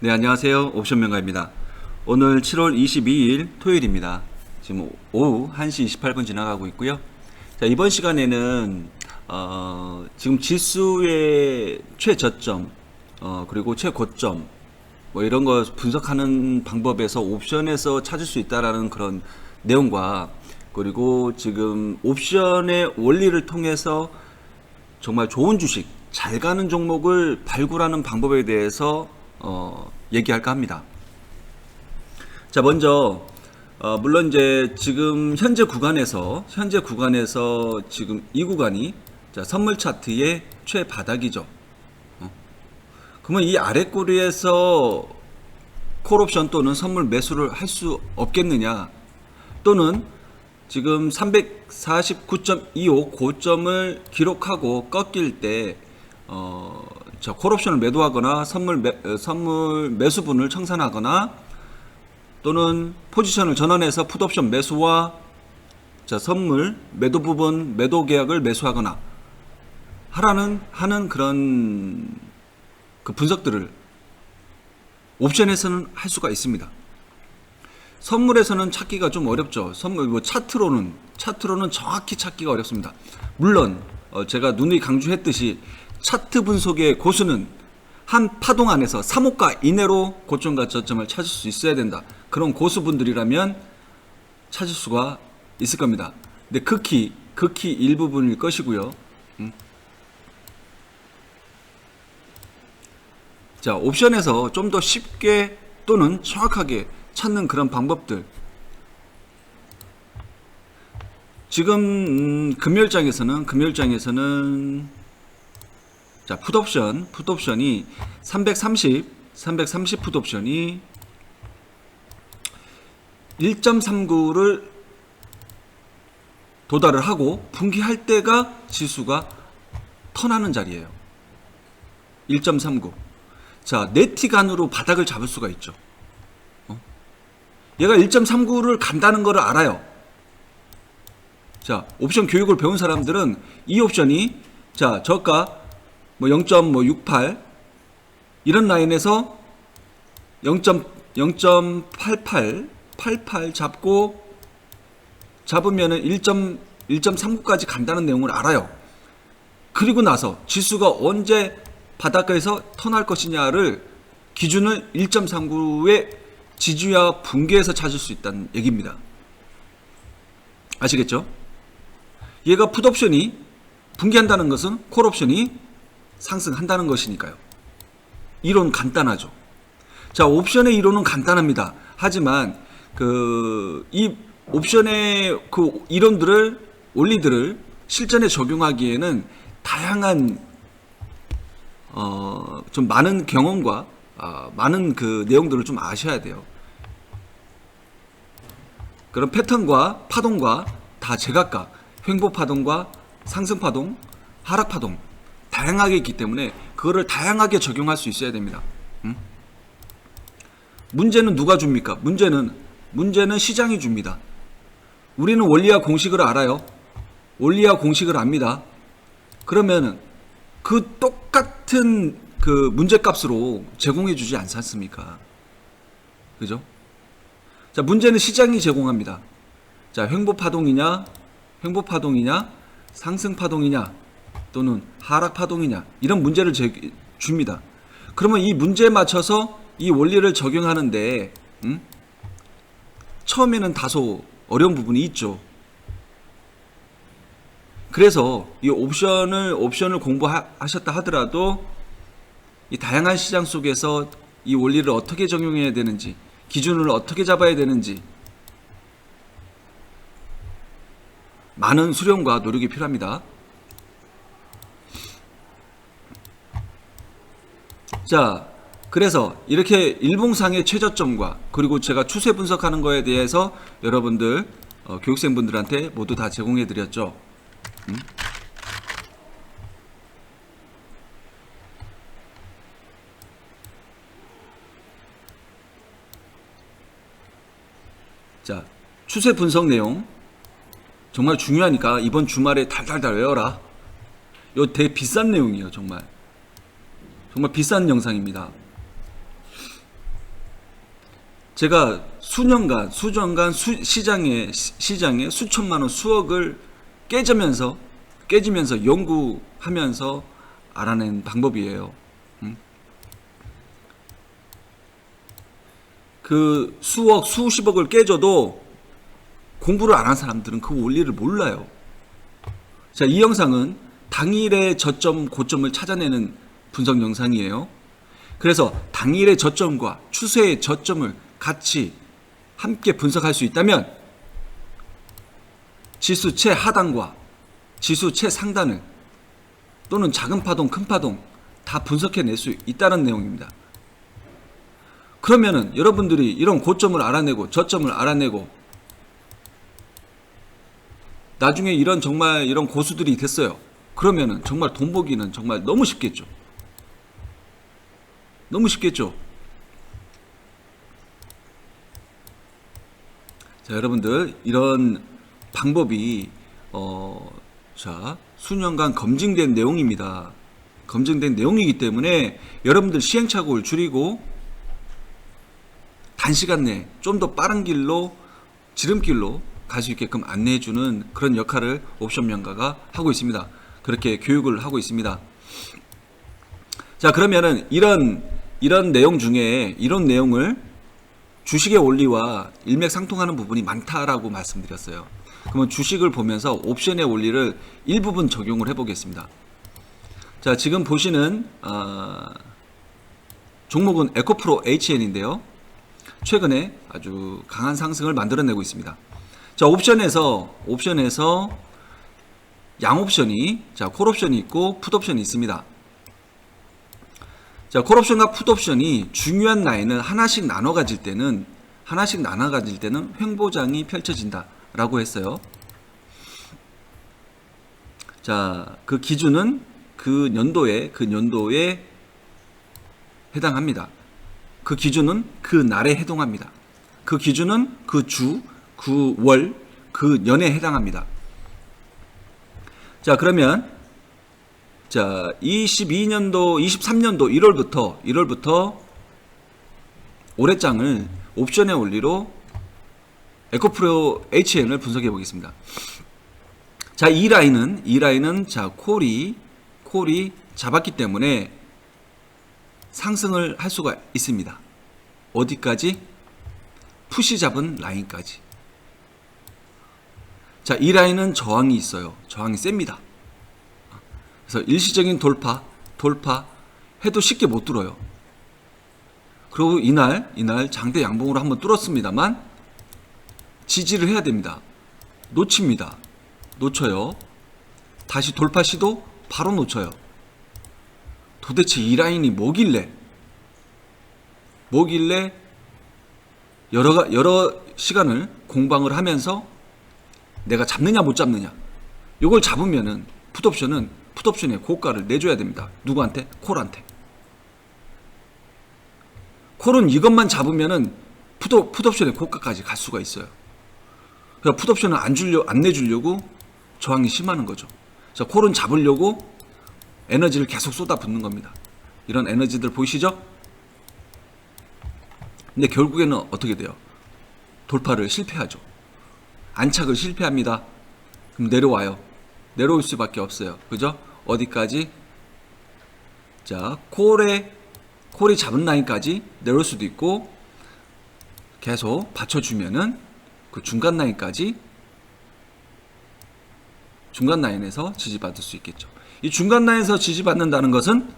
네, 안녕하세요. 옵션명가입니다. 오늘 7월 22일 토요일입니다. 지금 오후 1시 28분 지나가고 있고요. 자, 이번 시간에는 지금 지수의 최저점, 그리고 최고점, 뭐 이런 거 분석하는 방법에서 옵션에서 찾을 수 있다라는 그런 내용과, 그리고 지금 옵션의 원리를 통해서 정말 좋은 주식, 잘 가는 종목을 발굴하는 방법에 대해서 얘기할까 합니다. 자, 먼저 물론 이제 지금 현재 구간에서 지금 이 구간이 자, 선물 차트의 최바닥이죠. 그러면 이 아래 꼬리에서 콜옵션 또는 선물 매수를 할 수 없겠느냐, 또는 지금 349.25 고점을 기록하고 꺾일 때 콜옵션을 매도하거나 선물 매수분을 청산하거나, 또는 포지션을 전환해서 풋옵션 매수와 선물 매도 부분 매도 계약을 매수하거나 하는 그런 그 분석들을 옵션에서는 할 수가 있습니다. 선물에서는 찾기가 좀 어렵죠. 선물 차트로는 정확히 찾기가 어렵습니다. 물론 제가 누누이 강조했듯이 차트 분석의 고수는 한 파동 안에서 3호가 이내로 고점과 저점을 찾을 수 있어야 된다. 그런 고수분들이라면 찾을 수가 있을 겁니다. 근데 극히 일부분일 것이고요. 자, 옵션에서 좀 더 쉽게 또는 정확하게 찾는 그런 방법들, 지금 금요일장에서는 자, 풋옵션이 330 풋옵션이 1.39를 도달을 하고 분기할 때가 지수가 턴하는 자리예요. 1.39. 자, 네티간으로 바닥을 잡을 수가 있죠. 얘가 1.39를 간다는 것을 알아요. 자, 옵션 교육을 배운 사람들은 이 옵션이 자, 저가 0.68 이런 라인에서 0.88 잡으면은 1.39까지 간다는 내용을 알아요. 그리고 나서 지수가 언제 바닥에서 턴할 것이냐를 기준을 1.39의 지지와 붕괴에서 찾을 수 있다는 얘기입니다. 아시겠죠? 얘가 풋옵션이 붕괴한다는 것은 콜옵션이 상승한다는 것이니까요. 이론 간단하죠. 자, 옵션의 이론은 간단합니다. 하지만 이 옵션의 그 이론들을, 원리들을 실전에 적용하기에는 다양한 좀 많은 경험과 많은 그 내용들을 좀 아셔야 돼요. 그런 패턴과 파동과 다 제각각 횡보 파동과 상승 파동, 하락 파동 다양하게 있기 때문에 그거를 다양하게 적용할 수 있어야 됩니다. 문제는 누가 줍니까? 문제는 시장이 줍니다. 우리는 원리와 공식을 알아요. 원리와 공식을 압니다. 그러면은 그 똑같은 그 문제값으로 제공해 주지 않지 않습니까? 그죠? 자, 문제는 시장이 제공합니다. 자, 횡보 파동이냐, 상승 파동이냐, 또는 하락 파동이냐, 이런 문제를 줍니다. 그러면 이 문제에 맞춰서 이 원리를 적용하는데 처음에는 다소 어려운 부분이 있죠. 그래서 이 옵션을 공부하셨다 하더라도 이 다양한 시장 속에서 이 원리를 어떻게 적용해야 되는지, 기준을 어떻게 잡아야 되는지 많은 수련과 노력이 필요합니다. 자, 그래서 이렇게 일봉상의 최저점과, 그리고 제가 추세 분석하는 거에 대해서 여러분들 교육생분들한테 모두 다 제공해 드렸죠. 자, 추세 분석 내용 정말 중요하니까 이번 주말에 달달달 외워라. 이거 되게 비싼 내용이에요. 정말 비싼 영상입니다. 제가 수년간 시장에 수천만 원, 수억을 깨지면서 연구하면서 알아낸 방법이에요. 그 수억, 수십억을 깨져도 공부를 안 한 사람들은 그 원리를 몰라요. 자, 이 영상은 당일의 저점, 고점을 찾아내는 분석 영상이에요. 그래서 당일의 저점과 추세의 저점을 같이 함께 분석할 수 있다면 지수 최하단과 지수 최상단을 또는 작은 파동, 큰 파동 다 분석해낼 수 있다는 내용입니다. 그러면은 여러분들이 이런 고점을 알아내고 저점을 알아내고 나중에 이런 고수들이 됐어요. 그러면은 정말 돈 벌기는 정말 너무 쉽겠죠. 너무 쉽겠죠. 자, 여러분들 이런 방법이 수년간 검증된 내용입니다. 검증된 내용이기 때문에 여러분들 시행착오를 줄이고 단시간 내에 좀 더 빠른 길로 지름길로 갈 수 있게끔 안내해주는 그런 역할을 옵션 명가가 하고 있습니다. 그렇게 교육을 하고 있습니다. 자, 그러면은 이런 내용 중에 이런 내용을 주식의 원리와 일맥상통하는 부분이 많다라고 말씀드렸어요. 그러면 주식을 보면서 옵션의 원리를 일부분 적용을 해보겠습니다. 자, 지금 보시는 종목은 에코프로 HN인데요. 최근에 아주 강한 상승을 만들어내고 있습니다. 자, 옵션에서 양옵션이, 자, 콜옵션이 있고 풋옵션이 있습니다. 자, 콜옵션과 풋옵션이 중요한 라인을 하나씩 나눠 가질 때는 횡보장이 펼쳐진다라고 했어요. 자, 그 기준은 그 연도에 해당합니다. 그 기준은 그 날에 해당합니다. 그 기준은 그 주, 그 월, 그 년에 해당합니다. 자, 그러면 자, 23년도 1월부터 올해 장을 옵션의 원리로 에코프로 HN을 분석해 보겠습니다. 자, 이 라인은 자, 콜이 잡았기 때문에 상승을 할 수가 있습니다. 어디까지? 풋이 잡은 라인까지. 자, 이 라인은 저항이 있어요. 저항이 셉니다. 그래서 일시적인 돌파 해도 쉽게 못 뚫어요. 그리고 이날 장대 양봉으로 한번 뚫었습니다만 지지를 해야 됩니다. 놓쳐요. 다시 돌파 시도 바로 놓쳐요. 도대체 이 라인이 뭐길래 여러 시간을 공방을 하면서 내가 잡느냐 못 잡느냐, 이걸 잡으면은 풋옵션의 고가를 내줘야 됩니다. 누구한테? 콜한테. 콜은 이것만 잡으면은 풋옵션의 고가까지 갈 수가 있어요. 그러니까 풋옵션을 안 내주려고 저항이 심하는 거죠. 자, 콜은 잡으려고 에너지를 계속 쏟아붓는 겁니다. 이런 에너지들 보이시죠? 근데 결국에는 어떻게 돼요? 돌파를 실패하죠. 안착을 실패합니다. 그럼 내려올 수밖에 없어요. 그죠? 어디까지? 자, 콜이 잡은 라인까지 내려올 수도 있고, 계속 받쳐주면은 그 중간 라인에서 지지받을 수 있겠죠. 이 중간 라인에서 지지받는다는 것은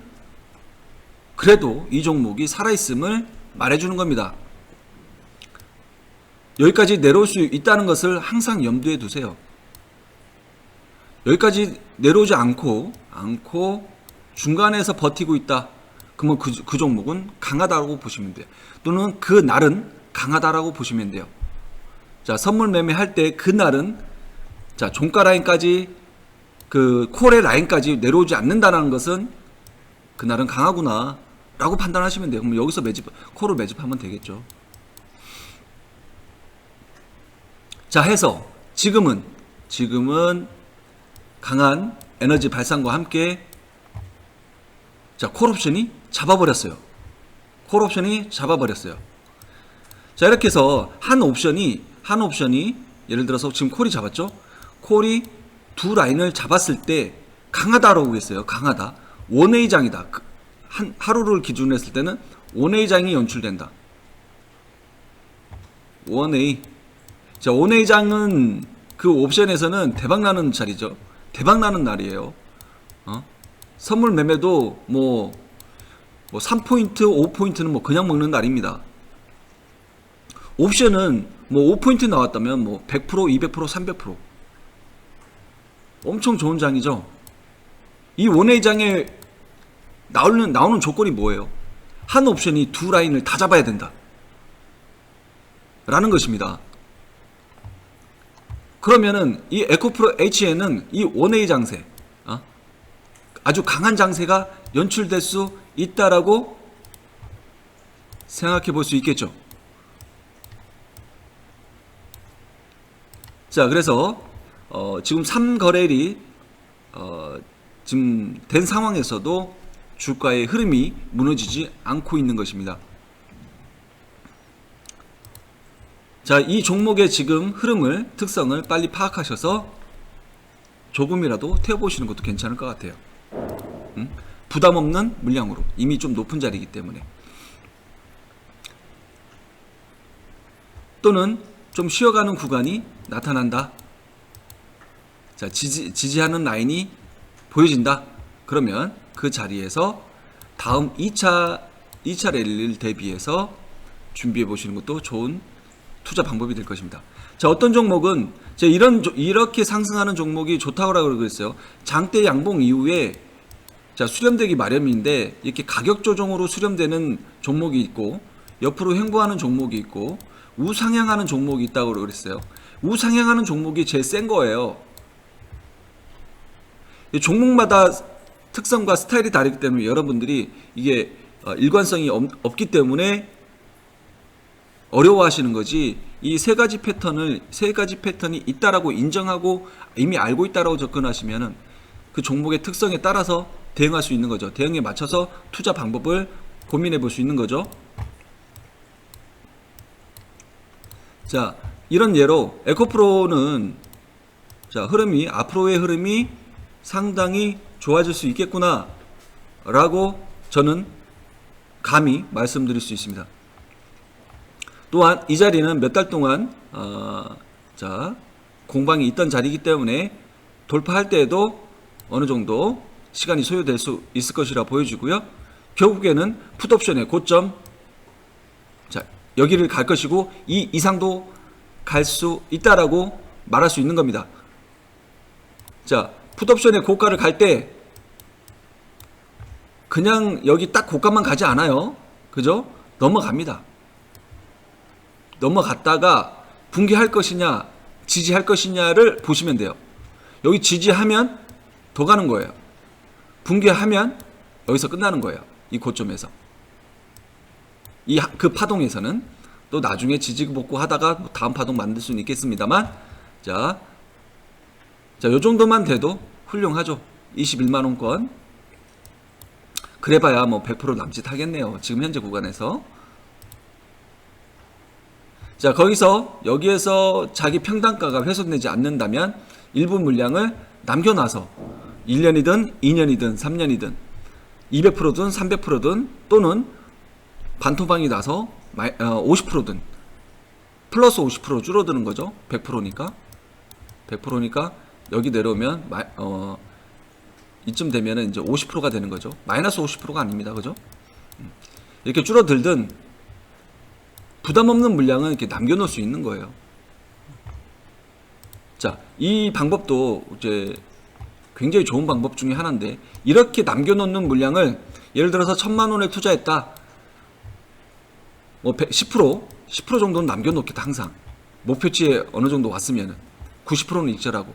그래도 이 종목이 살아있음을 말해주는 겁니다. 여기까지 내려올 수 있다는 것을 항상 염두에 두세요. 여기까지 내려오지 않고 중간에서 버티고 있다. 그러면 그 종목은 강하다고 보시면 돼요. 또는 그 날은 강하다라고 보시면 돼요. 자, 선물 매매할 때 그 날은, 자, 종가 라인까지, 그 콜의 라인까지 내려오지 않는다는 것은 그날은 강하구나 라고 판단하시면 돼요. 그럼 여기서 콜을 매집하면 되겠죠. 자, 해서 지금은 강한 에너지 발산과 함께, 자, 콜옵션이 잡아버렸어요. 자, 이렇게 해서 한 옵션이 예를 들어서 지금 콜이 잡았죠? 콜이 두 라인을 잡았을 때 강하다라고 했어요. 강하다. 원웨이 장이다. 하루를 기준으로 했을 때는 원웨이 장이 연출된다. 원웨이. 자, 원웨이 장은 그 옵션에서는 대박나는 자리죠. 대박나는 날이에요. 선물 매매도 뭐 3포인트, 5포인트는 뭐 그냥 먹는 날입니다. 옵션은 뭐 5포인트 나왔다면 뭐 100%, 200%, 300% 엄청 좋은 장이죠. 이 원웨이 장에 나오는 조건이 뭐예요? 한 옵션이 두 라인을 다 잡아야 된다 라는 것입니다. 그러면은 이 에코프로 H에는 이 원웨이 장세, 아주 강한 장세가 연출될 수 있다라고 생각해 볼 수 있겠죠. 자, 그래서 지금 3거래일이 지금 된 상황에서도 주가의 흐름이 무너지지 않고 있는 것입니다. 자, 이 종목의 지금 흐름을, 특성을 빨리 파악하셔서 조금이라도 태워보시는 것도 괜찮을 것 같아요. 부담 없는 물량으로, 이미 좀 높은 자리이기 때문에. 또는 좀 쉬어가는 구간이 나타난다. 자, 지지하는 라인이 보여진다. 그러면 그 자리에서 다음 2차 랠리를 대비해서 준비해 보시는 것도 좋은 투자 방법이 될 것입니다. 자, 어떤 종목은 이렇게 상승하는 종목이 좋다고 그랬어요. 장대 양봉 이후에 자, 수렴되기 마련인데 이렇게 가격 조정으로 수렴되는 종목이 있고, 옆으로 횡보하는 종목이 있고, 우상향하는 종목이 있다고 그랬어요. 우상향하는 종목이 제일 센 거예요. 종목마다 특성과 스타일이 다르기 때문에 여러분들이 이게 일관성이 없기 때문에 어려워하시는 거지, 이 세 가지 패턴이 있다라고 인정하고 이미 알고 있다라고 접근하시면은 그 종목의 특성에 따라서 대응할 수 있는 거죠. 대응에 맞춰서 투자 방법을 고민해 볼 수 있는 거죠. 자, 이런 예로 에코프로는 자, 앞으로의 흐름이 상당히 좋아질 수 있겠구나 라고 저는 감히 말씀드릴 수 있습니다. 또한 이 자리는 몇 달 동안 자, 공방이 있던 자리이기 때문에 돌파할 때에도 어느 정도 시간이 소요될 수 있을 것이라 보여지고요. 결국에는 풋옵션의 고점, 자, 여기를 갈 것이고 이 이상도 갈 수 있다라고 말할 수 있는 겁니다. 자, 풋옵션의 고가를 갈 때 그냥 여기 딱 고가만 가지 않아요. 그죠? 넘어갑니다. 넘어갔다가 붕괴할 것이냐 지지할 것이냐를 보시면 돼요. 여기 지지하면 더 가는 거예요. 붕괴하면 여기서 끝나는 거예요. 이 고점에서. 그 파동에서는 또 나중에 지지복구 하다가 다음 파동 만들 수는 있겠습니다만, 자, 요 정도만 돼도 훌륭하죠. 21만원권. 그래봐야 뭐 100% 남짓 하겠네요. 지금 현재 구간에서. 자, 여기에서 자기 평단가가 훼손되지 않는다면 일부 물량을 남겨놔서 1년이든 2년이든 3년이든 200%든 300%든 또는 반토막이 나서 50%든 플러스 50% 줄어드는 거죠. 100%니까 여기 내려오면 이쯤 되면은 이제 50%가 되는 거죠. 마이너스 50%가 아닙니다. 그죠? 이렇게 줄어들든 부담 없는 물량은 이렇게 남겨놓을 수 있는 거예요. 자, 이 방법도 이제 굉장히 좋은 방법 중에 하나인데, 이렇게 남겨놓는 물량을 예를 들어서 1000만 원에 투자했다. 뭐 10% 정도는 남겨놓겠다. 항상 목표치에 어느 정도 왔으면은 90%는 익절하고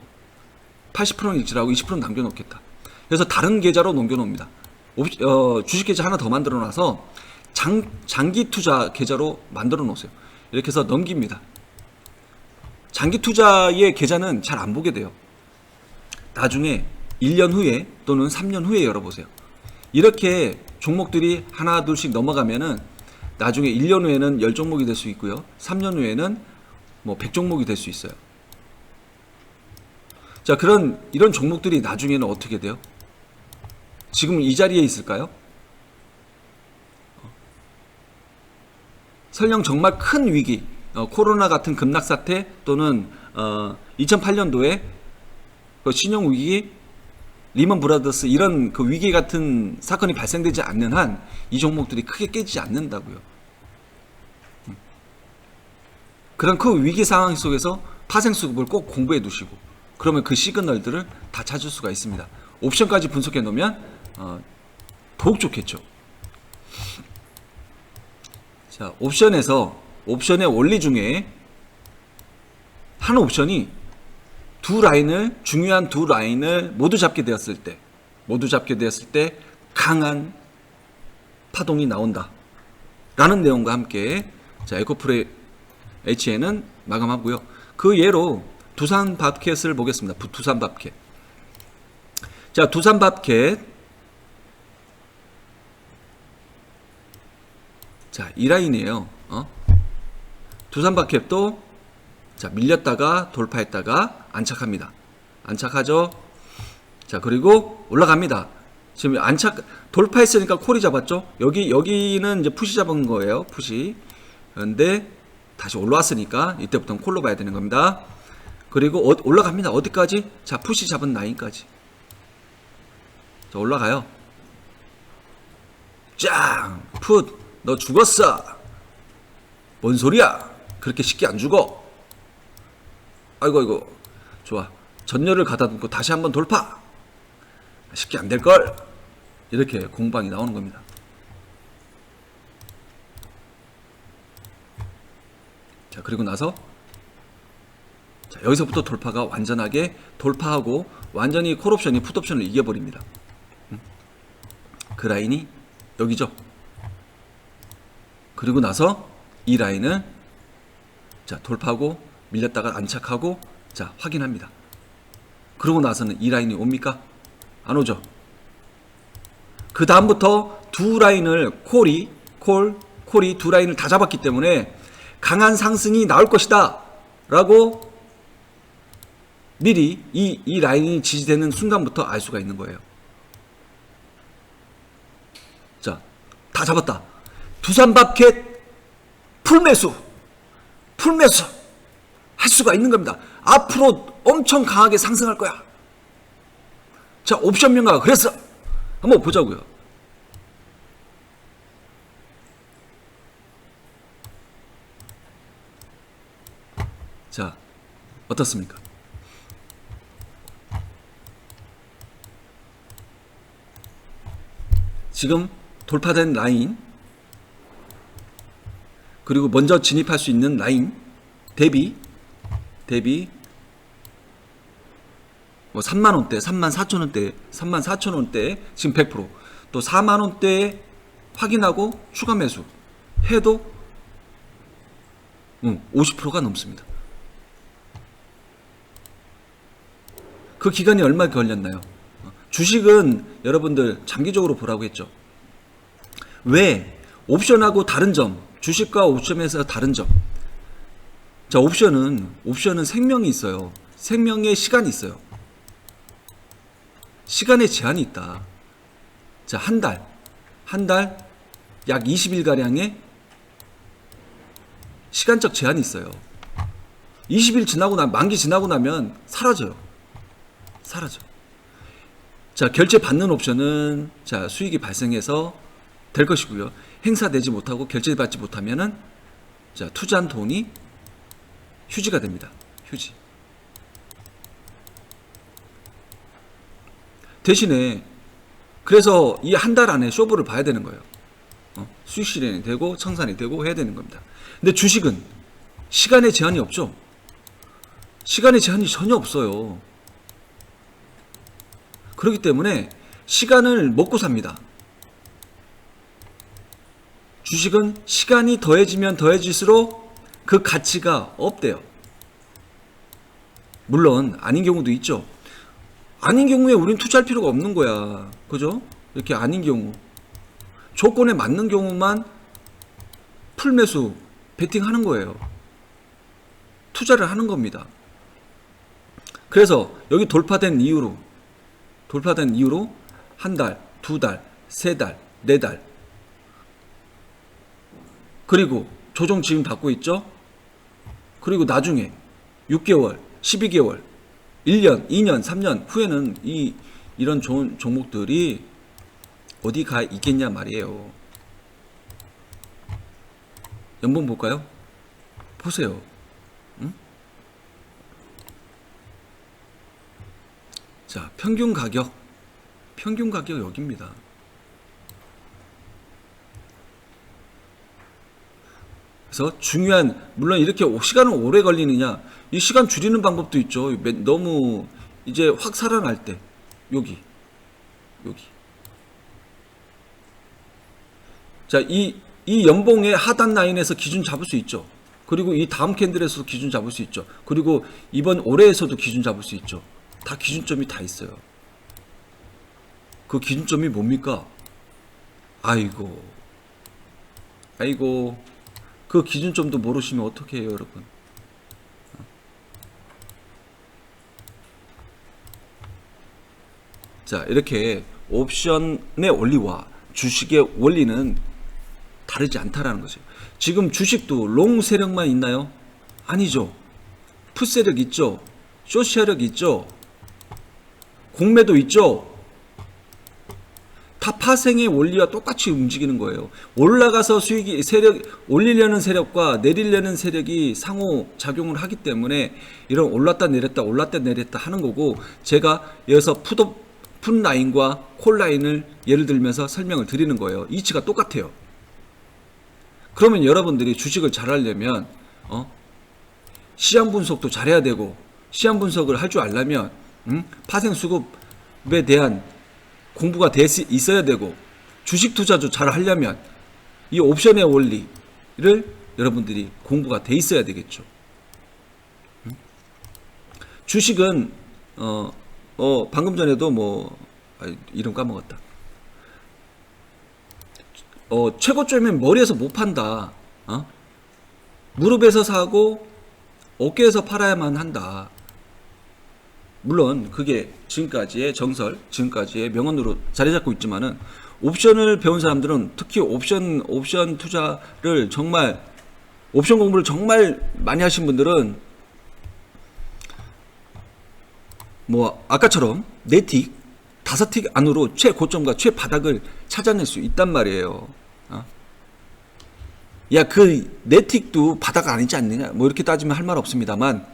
80%는 익절하고 20%는 남겨놓겠다. 그래서 다른 계좌로 넘겨놓습니다. 주식 계좌 하나 더 만들어 놔서 장기 투자 계좌로 만들어 놓으세요. 이렇게 해서 넘깁니다. 장기 투자의 계좌는 잘 안 보게 돼요. 나중에 1년 후에 또는 3년 후에 열어보세요. 이렇게 종목들이 하나 둘씩 넘어가면은 나중에 1년 후에는 10종목이 될 수 있고요. 3년 후에는 뭐 100종목이 될 수 있어요. 자, 이런 종목들이 나중에는 어떻게 돼요? 지금 이 자리에 있을까요? 설령 정말 큰 위기, 코로나 같은 급락사태 또는 2008년도에 그 신용위기, 리먼 브라더스 이런 그 위기 같은 사건이 발생되지 않는 한 이 종목들이 크게 깨지지 않는다고요. 그런 그 위기 상황 속에서 파생수급을 꼭 공부해 두시고, 그러면 그 시그널들을 다 찾을 수가 있습니다. 옵션까지 분석해 놓으면 더욱 좋겠죠. 자, 옵션의 원리 중에 한 옵션이 중요한 두 라인을 모두 잡게 되었을 때 강한 파동이 나온다 라는 내용과 함께, 자, 에코프레 H에는 마감하고요. 그 예로 두산밥켓을 보겠습니다. 두산밥켓. 자, 두산밥켓. 자, 이 라인이에요. 두산밥켓도 자, 밀렸다가 돌파했다가 안착합니다. 안착하죠. 자, 그리고 올라갑니다. 지금 돌파했으니까 콜이 잡았죠. 여기는 이제 푸시 잡은 거예요. 푸시. 그런데 다시 올라왔으니까 이때부터는 콜로 봐야 되는 겁니다. 그리고 올라갑니다. 어디까지? 자, 푸시 잡은 라인까지. 자, 올라가요. 짱! 풋! 너 죽었어! 뭔 소리야? 그렇게 쉽게 안 죽어. 아이고. 좋아. 전열을 가다듬고 다시 한번 돌파! 쉽게 안 될걸? 이렇게 공방이 나오는 겁니다. 자, 그리고 나서 자, 여기서부터 돌파가 완전하게 돌파하고 완전히 콜옵션이 풋옵션을 이겨버립니다. 그 라인이 여기죠. 그리고 나서 이 라인을 자, 돌파하고 밀렸다가 안착하고 자, 확인합니다. 그러고 나서는 이 라인이 옵니까? 안 오죠. 그 다음부터 두 라인을 콜이 두 라인을 다 잡았기 때문에 강한 상승이 나올 것이다 라고 미리 이 라인이 지지되는 순간부터 알 수가 있는 거예요. 자, 다 잡았다. 두산밥켓 풀매수 할 수가 있는 겁니다. 앞으로 엄청 강하게 상승할 거야. 자, 옵션 명가가 그랬어. 한번 보자고요. 자, 어떻습니까? 지금 돌파된 라인, 그리고 먼저 진입할 수 있는 라인 대비 뭐 3만원대, 34,000원대, 34,000원대 지금 100%, 또 4만원대에 확인하고 추가 매수 해도 50%가 넘습니다. 그 기간이 얼마 걸렸나요? 주식은 여러분들 장기적으로 보라고 했죠. 왜? 옵션하고 다른 점, 주식과 옵션에서 다른 점. 자, 옵션은 생명이 있어요. 생명의 시간이 있어요. 시간의 제한이 있다. 자, 한 달 약 20일가량의 시간적 제한이 있어요. 20일 지나고 만기 지나고 나면 사라져. 자, 결제 받는 옵션은 자, 수익이 발생해서 될 것이고요. 행사되지 못하고 결제받지 못하면은 자, 투자한 돈이 휴지가 됩니다. 휴지. 대신에 그래서 이 한 달 안에 쇼부를 봐야 되는 거예요. 수익 실현이 되고 청산이 되고 해야 되는 겁니다. 근데 주식은 시간의 제한이 없죠. 시간의 제한이 전혀 없어요. 그렇기 때문에 시간을 먹고 삽니다. 주식은 시간이 더해지면 더해질수록 그 가치가 없대요. 물론 아닌 경우도 있죠. 아닌 경우에 우린 투자할 필요가 없는 거야. 그죠? 이렇게 아닌 경우, 조건에 맞는 경우만 풀매수 베팅하는 거예요. 투자를 하는 겁니다. 그래서 여기 돌파된 이후로 한 달, 두 달, 세 달, 네 달, 그리고 조정 지금 받고 있죠. 그리고 나중에 6개월, 12개월, 1년, 2년, 3년 후에는 이런 좋은 종목들이 어디 가 있겠냐 말이에요. 연봉 볼까요? 보세요. 응? 자, 평균 가격 여기입니다. 그래서 중요한, 물론 이렇게 시간은 오래 걸리느냐, 이 시간 줄이는 방법도 있죠. 너무 이제 확 살아날 때 여기 자, 이 연봉의 하단 라인에서 기준 잡을 수 있죠. 그리고 이 다음 캔들에서도 기준 잡을 수 있죠. 그리고 이번 올해에서도 기준 잡을 수 있죠. 다 기준점이 다 있어요. 그 기준점이 뭡니까? 아이고 그 기준점도 모르시면 어떻게 해요, 여러분? 자, 이렇게 옵션의 원리와 주식의 원리는 다르지 않다라는 거죠. 지금 주식도 롱 세력만 있나요? 아니죠. 풋 세력 있죠. 숏 세력 있죠. 공매도 있죠. 다 파생의 원리와 똑같이 움직이는 거예요. 올라가서 수익이 올리려는 세력과 내리려는 세력이 상호 작용을 하기 때문에 이런 올랐다 내렸다 하는 거고, 제가 여기서 풋 라인과 콜 라인을 예를 들면서 설명을 드리는 거예요. 이치가 똑같아요. 그러면 여러분들이 주식을 잘 하려면 시장 분석도 잘해야 되고, 시장 분석을 할 줄 알려면 파생 수급에 대한 공부가 있어야 되고, 주식 투자도 잘 하려면 이 옵션의 원리를 여러분들이 공부가 돼 있어야 되겠죠. 주식은 방금 전에도 이름 까먹었다. 최고점이면 머리에서 못 판다. 무릎에서 사고 어깨에서 팔아야만 한다. 물론 그게 지금까지의 정설, 지금까지의 명언으로 자리 잡고 있지만은, 옵션을 배운 사람들은, 특히 옵션 투자를 정말, 옵션 공부를 정말 많이 하신 분들은 아까처럼 4틱, 5틱 안으로 최고점과 최바닥을 찾아낼 수 있단 말이에요. 야, 그 4틱도 바닥 아니지 않느냐, 이렇게 따지면 할 말 없습니다만,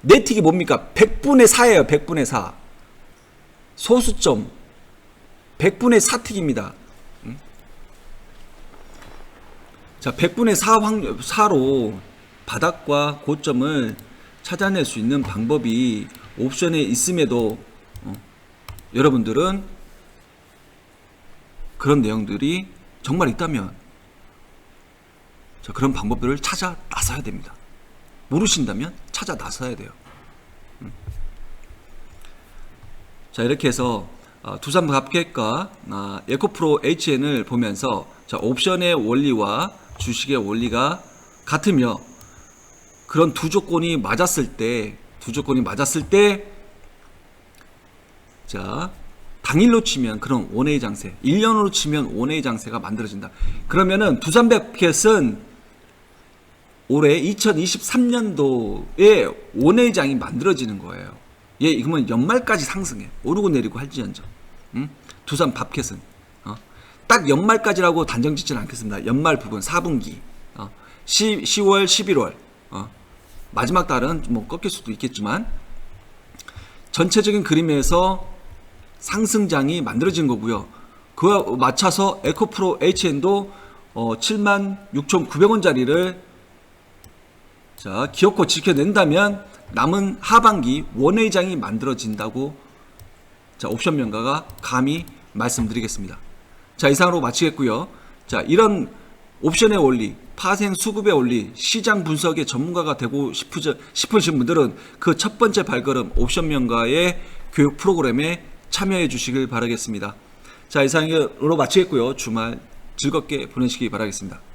4틱이 뭡니까? 100분의 4예요. 100분의 4. 소수점 100분의 4틱입니다. 자, 100분의 4로 바닥과 고점을 찾아낼 수 있는 방법이 옵션에 있음에도 여러분들은 그런 내용들이 정말 있다면, 자, 그런 방법들을 찾아 나서야 됩니다. 모르신다면 찾아 나서야 돼요. 자, 이렇게 해서 두산갑객과 에코프로 HN을 보면서, 자, 옵션의 원리와 주식의 원리가 같으며, 그런 두 조건이 맞았을 때 자, 당일로 치면 그런 원웨이 장세, 1년으로 치면 원웨이 장세가 만들어진다. 그러면은 두산백켓은 올해 2023년도에 원웨이장이 만들어지는 거예요. 그러면 연말까지 상승해. 오르고 내리고 할지언정. 두산 밥켓은 딱 연말까지라고 단정 짓지는 않겠습니다. 연말 부분 4분기 10월 11월 마지막 달은 꺾일 수도 있겠지만, 전체적인 그림에서 상승장이 만들어진 거고요. 그와 맞춰서 에코프로 HN도 76,900원짜리를 자, 기어코 지켜낸다면 남은 하반기 원웨이장이 만들어진다고, 자, 옵션 명가가 감히 말씀드리겠습니다. 자, 이상으로 마치겠고요. 자, 이런 옵션의 원리, 파생 수급의 원리, 시장 분석의 전문가가 되고 싶으신 분들은 그 첫 번째 발걸음 옵션 명가의 교육 프로그램에 참여해 주시길 바라겠습니다. 자, 이상으로 마치겠고요. 주말 즐겁게 보내시기 바라겠습니다.